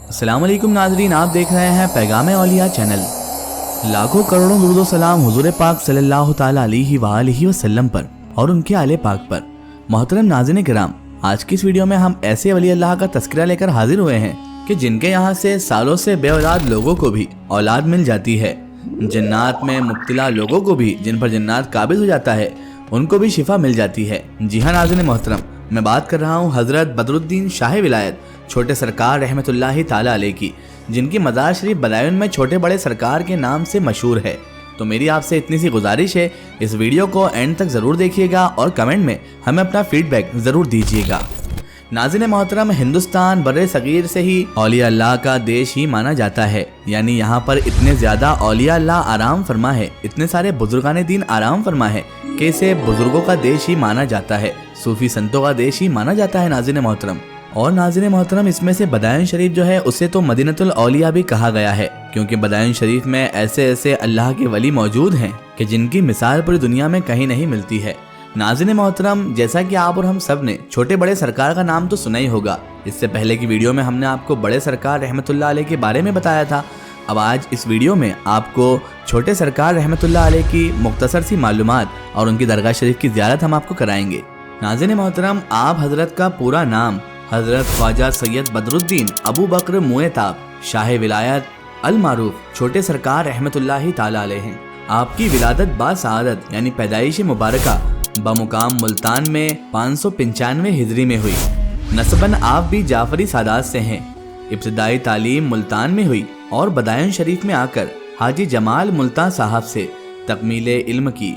अस्सलाम वालेकुम नाज़रीन, आप देख रहे हैं पैगाम औलिया चैनल। लाखों करोड़ों दुरूद व सलाम हुजूर पाक सल्लल्लाहु ताला अलैहि वालिहि वसल्लम पर और उनके आले पाक पर। मोहतरम नाज़रीन किराम, आज की इस वीडियो में हम ऐसे वली अल्लाह का तज़किरा लेकर हाजिर हुए हैं कि जिनके यहाँ से सालों से बे औलाद लोगों को भी औलाद मिल जाती है। जन्नात में मुब्तला लोगों को भी, जिन पर जन्नात काबिज हो जाता है, उनको भी शिफा मिल जाती है। जी हाँ नाज़रीन मोहतरम, मैं बात कर रहा हूँ हज़रत बदरुद्दीन शाह विलायत छोटे सरकार रहमतुल्लाहि ताला अलैह की, जिनकी मज़ार शरीफ बदायूं में छोटे बड़े सरकार के नाम से मशहूर है। तो मेरी आपसे इतनी सी गुजारिश है, इस वीडियो को एंड तक ज़रूर देखिएगा और कमेंट में हमें अपना फीडबैक ज़रूर दीजिएगा। नाज़रीन मोहतरम, हिंदुस्तान बर्रे सगीर से ही औलिया अल्लाह का देश ही माना जाता है। यानी यहाँ पर इतने ज़्यादा औलिया अल्लाह आराम फरमा है, इतने सारे बुजुर्गाने दीन आराम फरमा है कि इसे बुजुर्गों का देश ही माना जाता है, सूफी संतों का देश ही माना जाता है नाज़रीन मोहतरम। और नाज़रीन मोहतरम, इसमें से बदायूं शरीफ जो है उसे तो मदीनतुल औलिया भी कहा गया है, क्योंकि बदायूं शरीफ में ऐसे ऐसे अल्लाह के वली मौजूद हैं कि जिनकी मिसाल पूरी दुनिया में कहीं नहीं मिलती है। नाज़रीन मोहतरम, जैसा कि आप और हम सब ने छोटे बड़े सरकार का नाम तो सुना ही होगा। इससे पहले की वीडियो में हमने आपको बड़े सरकार रहमतुल्लाह अलैह के बारे में बताया था। अब आज इस वीडियो में आपको छोटे सरकार रहमतुल्लाह अलैह की मुख्तसर सी मालूमात और उनकी दरगाह शरीफ की ज़ियारत हम आपको कराएंगे। नाज़रीन मोहतरम, आप हजरत का पूरा नाम हजरत ख्वाजा सैयद बदरुद्दीन अबू बकर मुएताब शाह विलायत अल मारूफ छोटे सरकार रहमतुल्लाहि ताला अलैह हैं। आपकी विलादत बासआदत यानी पैदाइश मुबारका बमुकाम मुल्तान में 595 हिजरी में हुई। नस्बन आप भी जाफरी सादात से हैं। इब्तिदाई तालीम मुल्तान में हुई और बदायूं शरीफ में आकर हाजी जमाल मुल्तान साहब से तकमीले इल्म की।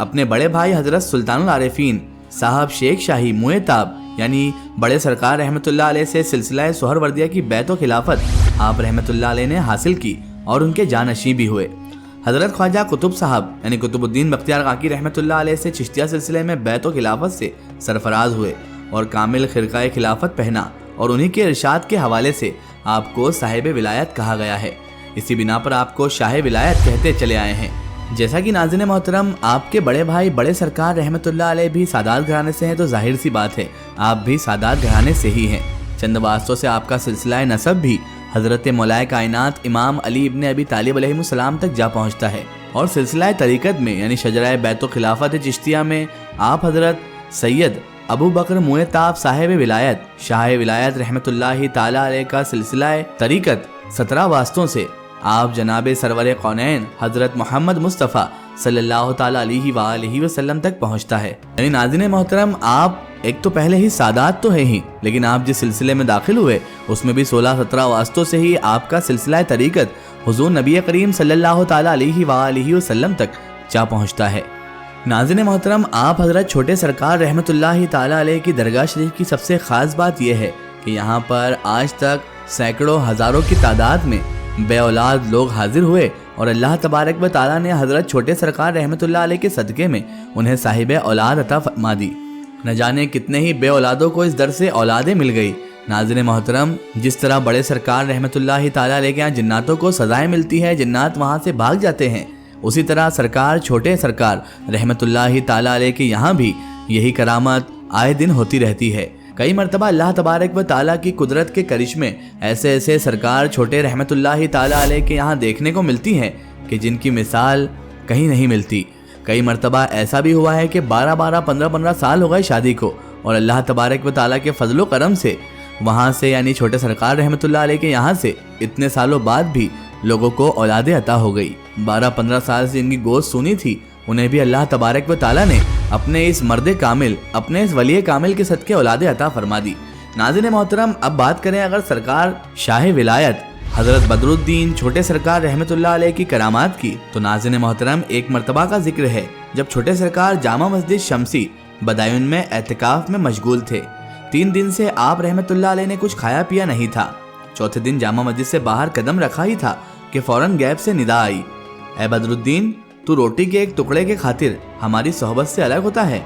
अपने बड़े भाई हजरत सुल्तानुल आरिफीन साहब शेख शाही मुएताब यानी बड़े सरकार रहमतुल्लाह अलैह से सिलसिला सुहरवर्दिया की बैतो खिलाफत आप रहमतुल्लाह अलैह ने हासिल की और उनके जानशी भी हुए। हजरत ख्वाजा कुतुब साहब यानी कुतुबुद्दीन बख्तियार काकी रहमतुल्लाह अलैह से चिश्तिया सिलसिले में बैतो खिलाफत से सरफराज हुए और कामिल खिरकाए खिलाफत पहना, और उन्हीं के इरशाद के हवाले से आपको साहिब विलायत कहा गया है। इसी बिना पर आपको शाह विलायत कहते चले आए हैं। जैसा कि नाज़रीन मोहतरम, आपके बड़े भाई बड़े सरकार रहमतुल्लाह अलैह भी सादात घराने से हैं, तो जाहिर सी बात है आप भी सादात घराने से ही हैं। चंद वास्तों से आपका सिलसिला नसब भी हज़रत मौलाए कायनात इमाम अली इब्न अबी तालिब अलैहिस्सलाम तक जा पहुँचता है, और सिलसिला तरीक़त में यानी शजरा बैतो खिलाफत चिश्तिया में आप हज़रत सैयद अबू बकर मुएताब साहिब विलायत शाह विलायत रहमतुल्लाहि ताला अलैह का सिलसिला तरीक़त 17 वास्तों से आप जनाबे सरवर कौनैन हज़रत मोहम्मद मुस्तफ़ा सल्लल्लाहु ताला अलैहि वसल्लम तक पहुँचता है। यानी नाज़रीन मोहतरम, आप एक तो पहले ही सादात तो है ही, लेकिन आप जिस सिलसिले में दाखिल हुए उसमें भी 16-17 वास्तों से ही आपका सिलसिला तरीक़त हुज़ूर नबी करीम सल्लल्लाहु ताला अलैहि वसल्लम तक जा पहुँचता है। नाज़रीन मोहतरम, आप हज़रत छोटे सरकार रहमतुल्लाहि ताला अलैह की दरगाह शरीफ की सबसे ख़ास बात यह है कि यहाँ पर आज तक सैकड़ों हज़ारों की तादाद में बे औलाद लोग हाजिर हुए, और अल्लाह तबारक व ताला ने हज़रत छोटे सरकार रहमतुल्लाह अलैह के सदक़े में उन्हें साहिब औलाद अता फरमा दी। न जाने कितने ही बे औलादों को इस दर से औलादें मिल गई। नाज़रीन मोहतरम, जिस तरह बड़े सरकार रहमतुल्लाहि ताला अलैह के यहाँ जिन्नातों को सजाएं मिलती है, जिन्नात वहाँ से भाग जाते हैं, उसी तरह सरकार छोटे सरकार रहमतुल्लाहि ताला अलैह के यहाँ भी यही करामत आए दिन होती रहती है। कई मरतबा अल्लाह तबारक व ताला की कुदरत के करिश्मे ऐसे ऐसे सरकार छोटे रहमतुल्लाहि ताला अलैह के यहाँ देखने को मिलती हैं कि जिनकी मिसाल कहीं नहीं मिलती। कई मरतबा ऐसा भी हुआ है कि 12-12, 15-15 साल हो गए शादी को, और अल्लाह तबारक व ताला के फजलो करम से वहाँ से यानी छोटे सरकार रहमतुल्लाह अलैह के यहाँ से इतने सालों बाद भी लोगों को औलादे अता हो गई। 12-15 साल से इनकी गोश्त सूनी थी, उन्हें भी अल्लाह तबारक व ताला ने अपने इस मर्द कामिल, अपने इस वली कामिल के सदके औलादे अता फरमा दी। नाज़रीन मोहतरम, अब बात करें अगर सरकार शाह विलायत हज़रत बदरुद्दीन छोटे सरकार रहमतुल्लाह अलैह की करामात की, तो नाज़रीन मोहतरम, एक मरतबा का जिक्र है जब छोटे सरकार जामा मस्जिद शमसी बदायूं में एहतिकाफ में मशगूल थे। 3 दिन से आप रहमतुल्लाह अलैह ने कुछ खाया पिया नहीं था। चौथे दिन जामा मस्जिद से बाहर कदम रखा ही था कि फौरन गैब से निदा आई, ए बदरुद्दीन, तू रोटी के एक टुकड़े के खातिर हमारी सोहबत से अलग होता है।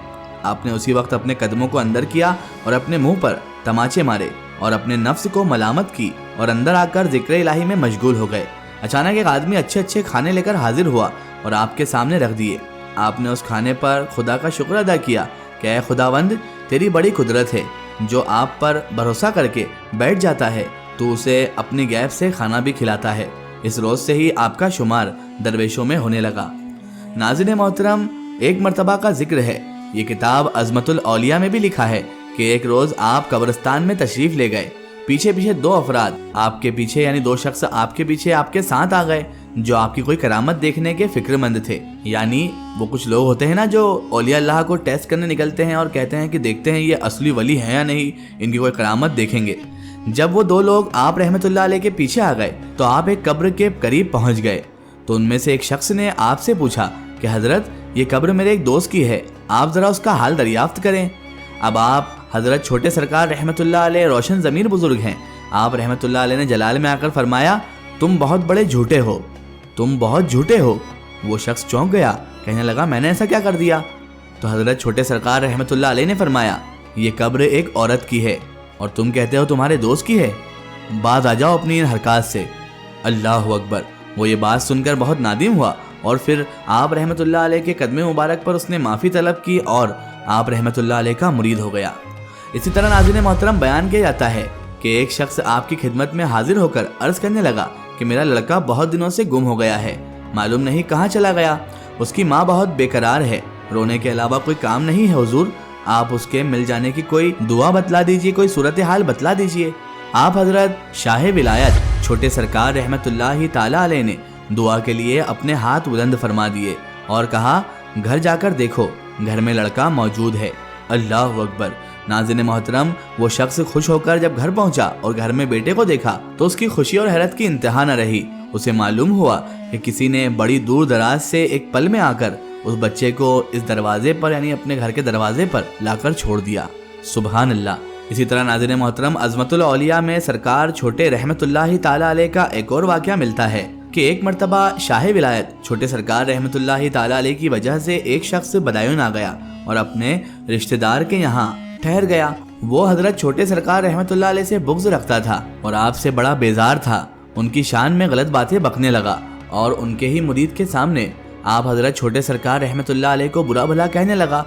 आपने उसी वक्त अपने कदमों को अंदर किया और अपने मुंह पर तमाचे मारे और अपने नफ्स को मलामत की और अंदर आकर जिक्र इलाही में मशगूल हो गए। अचानक एक आदमी अच्छे अच्छे खाने लेकर हाजिर हुआ और आपके सामने रख दिए। आपने उस खाने पर खुदा का शुक्र अदा किया कि ऐ खुदावंद, तेरी बड़ी कुदरत है, जो आप पर भरोसा करके बैठ जाता है تو उसे अपनी गैब से खाना भी खिलाता है। इस रोज से ही आपका शुमार दरवेशों में होने लगा। नाज़रीन मोहतरम, एक मर्तबा का जिक्र है, ये किताब अज़मतुल औलिया में भी लिखा है कि एक रोज आप कब्रिस्तान में तशरीफ ले गए। पीछे पीछे दो अफराद आपके पीछे, यानी दो शख्स आपके पीछे आपके साथ आ गए जो आपकी कोई करामत देखने के फिक्रमंद थे। यानी वो कुछ लोग होते हैं ना जो औलिया अल्लाह को टेस्ट करने निकलते हैं और कहते हैं कि देखते हैं ये असली वली है या नहीं, इनकी कोई करामत देखेंगे। जब वो दो लोग आप रहमतुल्लाह अलैह के पीछे आ गए तो आप एक कब्र के करीब पहुंच गए। तो उनमें से एक शख्स ने आपसे पूछा कि हजरत, ये कब्र मेरे एक दोस्त की है, आप जरा उसका हाल दरियाफ्त करें। अब आप हजरत छोटे सरकार रहमतुल्लाह अलैह रोशन ज़मीर बुजुर्ग हैं। आप रहमतुल्लाह अलैह ने जलाल में आकर फरमाया, तुम बहुत बड़े झूठे हो, तुम बहुत झूठे हो। वो शख्स चौंक गया, कहने लगा, मैंने ऐसा क्या कर दिया? तो हजरत छोटे सरकार रहमतुल्लाह अलैह ने फरमाया, ये कब्र एक औरत की है और तुम कहते हो तुम्हारे दोस्त की है। बाज आ जाओ अपनी इन हरकत से। अल्लाह अकबर। वो ये बात सुनकर बहुत नादिम हुआ और फिर आप रहमतुल्लाह अलैह के कदमे मुबारक पर उसने माफ़ी तलब की और आप रहमतुल्लाह अलैह का मुरीद हो गया। इसी तरह नाज़रीन मोहतरम बयान किया जाता है कि एक शख्स आपकी खिदमत में हाजिर होकर अर्ज करने लगा कि मेरा लड़का बहुत दिनों से गुम हो गया है, मालूम नहीं कहाँ चला गया। उसकी माँ बहुत बेकरार है, रोने के अलावा कोई काम नहीं है हुजूर। आप उसके मिल जाने की कोई दुआ बतला दीजिए, कोई सूरत हाल बतला दीजिए। आप हजरत शाह विलायत छोटे सरकार रहमतुल्लाह ताला अलैह ने दुआ के लिए अपने हाथ बुलंद फरमा दिए और कहा, घर जाकर देखो, घर में लड़का मौजूद है। अल्लाह अकबर। नाज़रीन मोहतरम, वो शख्स खुश होकर जब घर पहुंचा और घर में बेटे को देखा तो उसकी खुशी और हैरत की इंतहा न रही। उसे मालूम हुआ कि किसी ने बड़ी दूर दराज से एक पल में आकर उस बच्चे को इस दरवाजे पर, यानी अपने घर के दरवाजे पर लाकर छोड़ दिया। सुबहान अल्लाह। इसी तरह नाज़रीन मोहतरम अज़मतुल औलिया में सरकार छोटे रहमतुल्लाह ताला अलैह का एक और वाक़या मिलता है कि एक मर्तबा शाह विलायत छोटे सरकार रहमतुल्लाह ताला अलैह की वजह से एक शख्स बदायूं आ गया और अपने रिश्तेदार के यहाँ ठहर गया। वो हजरत छोटे सरकार रहमतुल्लाह अलैह से बुग़्ज़ रखता था और आपसे बड़ा बेजार था। उनकी शान में गलत बातें बकने लगा और उनके ही मुरीद के सामने आप हजरत छोटे सरकार रहमतुल्लाह अलैह को बुरा भला कहने लगा।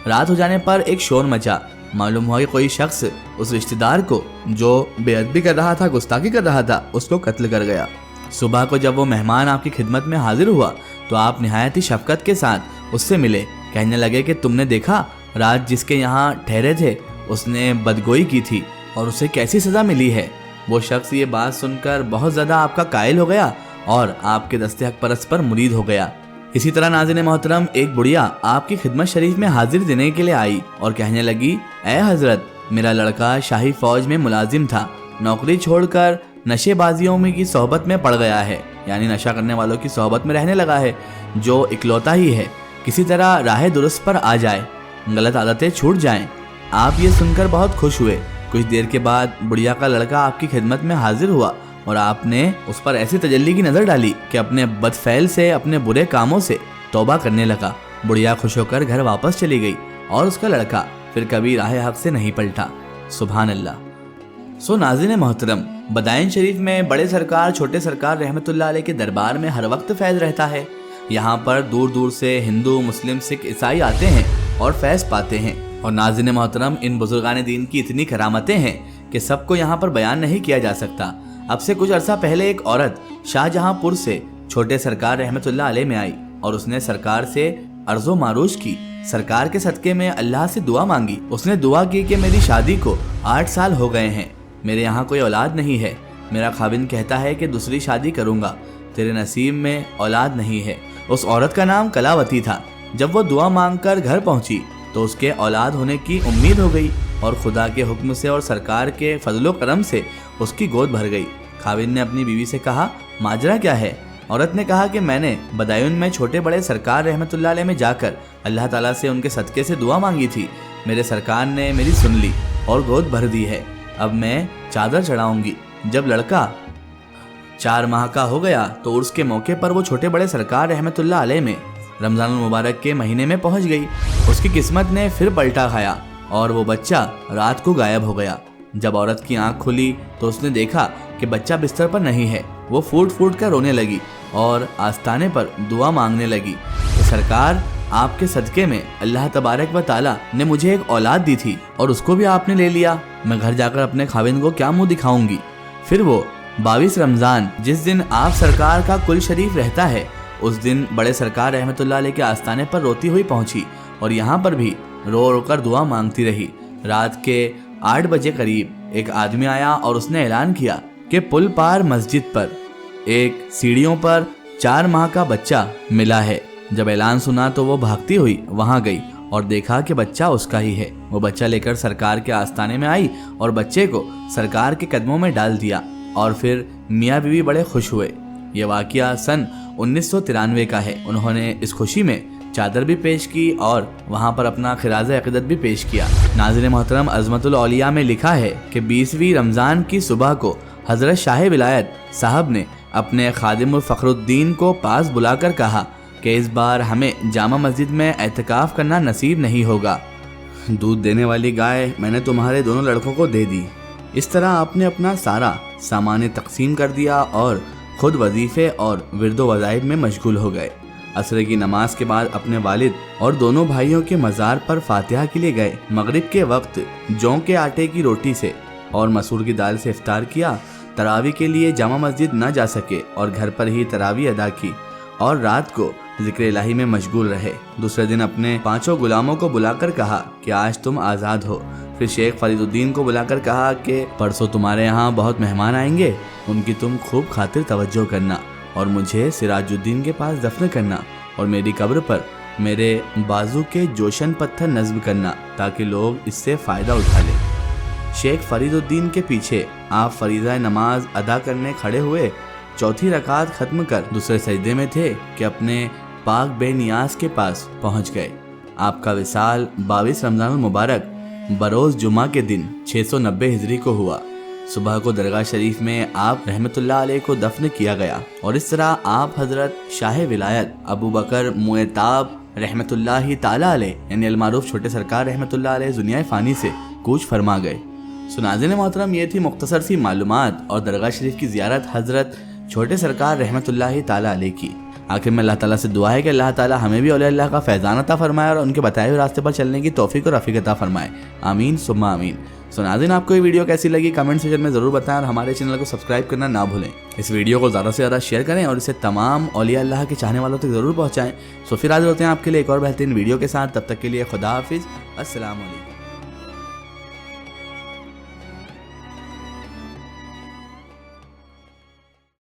रात हो जाने पर एक शोर मचा। मालूम हुआ कि कोई शख्स उस रिश्तेदार को जो बेअदबी कर रहा था, गुस्ताखी कर रहा था, उसको कत्ल कर गया। सुबह को जब वो मेहमान आपकी खिदमत में हाजिर हुआ तो आप निहायत ही शफकत के साथ उससे मिले। कहने लगे कि तुमने देखा, रात जिसके यहाँ ठहरे थे उसने बदगोई की थी और उसे कैसी सज़ा मिली है। वो शख्स ये बात सुनकर बहुत ज़्यादा आपका कायल हो गया और आपके दस्ते हक परस्त पर मुरीद हो गया। इसी तरह नाज़रीन मोहतरम एक बुढ़िया आपकी खिदमत शरीफ में हाजिर देने के लिए आई और कहने लगी, ऐ हजरत, मेरा लड़का शाही फौज में मुलाजिम था, नौकरी छोड़कर नशेबाजियों में की सोहबत में पड़ गया है, यानी नशा करने वालों की सोहबत में रहने लगा है, जो इकलौता ही है। किसी तरह राह दुरुस्त पर आ जाए, गलत आदतें छूट जाएं। आप ये सुनकर बहुत खुश हुए। कुछ देर के बाद बुढ़िया का लड़का आपकी खिदमत में हाजिर हुआ और आपने उस पर ऐसी तजल्ली की नज़र डाली कि अपने बदफैल से, अपने बुरे कामों से तौबा करने लगा। बुढ़िया खुश होकर घर वापस चली गई और उसका लड़का फिर कभी राह हक से नहीं पलटा। सुभान अल्लाह। सो नाज़रीन मोहतरम, बदायूं शरीफ में बड़े सरकार छोटे सरकार रहमतुल्लाह अलैह के दरबार में हर वक्त फैज़ रहता है। यहाँ पर दूर दूर से हिंदू, मुस्लिम, सिख, ईसाई आते हैं और फैज़ पाते हैं। और नाज़रीन मोहतरम, इन बुजुर्गान दीन की इतनी करामतें हैं कि सबको यहाँ पर बयान नहीं किया जा सकता। अब से कुछ अरसा पहले एक औरत शाहजहांपुर से छोटे सरकार रहमतुल्लाह अलैह में आई और उसने सरकार से अर्ज़ो मारूश की। सरकार के सदक़े में अल्लाह से दुआ मांगी। उसने दुआ की कि मेरी शादी को 8 साल हो गए हैं, मेरे यहाँ कोई औलाद नहीं है, मेरा खाविंद कहता है कि दूसरी शादी करूँगा, तेरे नसीब में औलाद नहीं है। उस औरत का नाम कलावती था। जब वो दुआ मांगकर घर पहुंची तो उसके औलाद होने की उम्मीद हो गई और खुदा के हुक्म से और सरकार के फजलो करम से उसकी गोद भर गई। खाविंद ने अपनी बीवी से कहा, माजरा क्या है? औरत ने कहा कि मैंने बदायूं में छोटे बड़े सरकार रहमतुल्लाह अलैह में जाकर अल्लाह ताला से उनके सदक़े से दुआ मांगी थी। मेरे सरकार ने मेरी सुन ली और गोद भर दी है। अब मैं चादर चढ़ाऊंगी। जब लड़का 4 माह का हो गया तो उर्स के मौके पर वो छोटे बड़े सरकार रहमतुल्लाह अलैह में रमज़ानुल मुबारक के महीने में पहुंच गई। उसकी किस्मत ने फिर पलटा खाया और वो बच्चा रात को गायब हो गया। जब औरत की आंख खुली तो उसने देखा कि बच्चा बिस्तर पर नहीं है। वो फूट फूट कर रोने लगी और आस्ताने पर दुआ मांगने लगी कि सरकार, आपके सदक़े में अल्लाह तबारक व ताला ने मुझे एक औलाद दी थी और उसको भी आपने ले लिया। मैं घर जाकर अपने खाविंद को क्या मुंह दिखाऊंगी? फिर वो 22 रमज़ान जिस दिन आप सरकार का कुल शरीफ रहता है, उस दिन बड़े सरकार रहमतुल्लाह अलैह के आस्थाने पर रोती हुई पहुंची और यहाँ पर भी रो रो कर दुआ मांगती रही। रात के 8 बजे करीब एक आदमी आया और उसने ऐलान किया कि पुल पार मस्जिद पर एक सीढ़ियों पर 4 माह का बच्चा मिला है। जब ऐलान सुना तो वो भागती हुई वहां गई और देखा कि बच्चा उसका ही है। वो बच्चा लेकर सरकार के आस्थाने में आई और बच्चे को सरकार के कदमों में डाल दिया और फिर मियाँ बीवी बड़े खुश हुए। ये वाक़या सन 1993 का है। उन्होंने इस खुशी में चादर भी पेश की और वहाँ पर अपना खिराज अक़ीदत भी पेश किया। नाज़रीन मोहतरम, अज़मतुल औलिया में लिखा है कि 20वीं रमज़ान की सुबह को हज़रत शाह विलायत साहब ने अपने खादिमुल फ़खरुद्दीन को पास बुलाकर कहा कि इस बार हमें जामा मस्जिद में एतकाफ़ करना नसीब नहीं होगा। दूध देने वाली गाय मैंने तुम्हारे दोनों लड़कों को दे दी। इस तरह आपने अपना सारा सामान तकसीम कर दिया और खुद वजीफ़े और विर्दो वज़ाइफ में मशगूल हो गए। असर की नमाज के बाद अपने वालिद और दोनों भाइयों के मज़ार पर फातिहा के लिए गए। मगरिब के वक्त जौ के आटे की रोटी से और मसूर की दाल से इफ्तार किया। तरावी के लिए जामा मस्जिद न जा सके और घर पर ही तरावी अदा की और रात को ज़िक्र इलाही में मशगूल रहे। दूसरे दिन अपने 5 गुलामों को बुलाकर कहा कि आज तुम आज़ाद हो। फिर शेख फरीदुद्दीन को बुलाकर कहा कि परसों तुम्हारे यहाँ बहुत मेहमान आएंगे, उनकी तुम खूब खातिर तवज्जो करना और मुझे सिराजुद्दीन के पास दफन करना और मेरी कब्र पर मेरे बाजू के जोशन पत्थर नस्ब करना ताकि लोग इससे फ़ायदा उठा लें। शेख फरीदुद्दीन के पीछे आप फरीज़ा नमाज अदा करने खड़े हुए। चौथी रकात ख़त्म कर दूसरे सजदे में थे कि अपने पाक बेनियाज के पास पहुंच गए। आपका विसाल 22 रमज़ान मुबारक बरोज़ जुमा के दिन 690 हिजरी को हुआ। सुबह को दरगाह शरीफ में आप रहमतुल्लाह अलैह को दफन किया गया और इस तरह आप हजरत शाह विलायत अबू बकर मुएताब रहमतुल्लाह ताला अलैह यानी अलमारूफ छोटे सरकार रहमतुल्लाह अलैह दुनिया फ़ानी से कूच फरमा गए। नाज़रीन मोहतरम, ये थी मुख्तसर सी मालूमात और दरगाह शरीफ की ज़ियारत हजरत छोटे सरकार रहमतुल्लाह ताला अलैह की। आखिर में अल्लाह ताला से दुआ है कि अल्लाह ताला हमें भी औलिया अल्लाह का फैज़ान अता फरमाए और उनके बताए हुए रास्ते पर चलने की तौफीक और रफ़ीक अता फरमाए। आमीन सुम्मा आमीन। नाज़रीन, आपको ये वीडियो कैसी लगी कमेंट सेक्शन में ज़रूर बताएं और हमारे चैनल को सब्सक्राइब करना ना भूलें। इस वीडियो को ज़्यादा से ज़्यादा शेयर करें और इसे तमाम औलिया अल्लाह के चाहने वालों तक ज़रूर पहुँचाएँ। फिर हाज़िर होते हैं आपके लिए एक और बेहतरीन वीडियो के साथ। तब तक के लिए खुदा हाफिज़। अस्सलाम वालेकुम।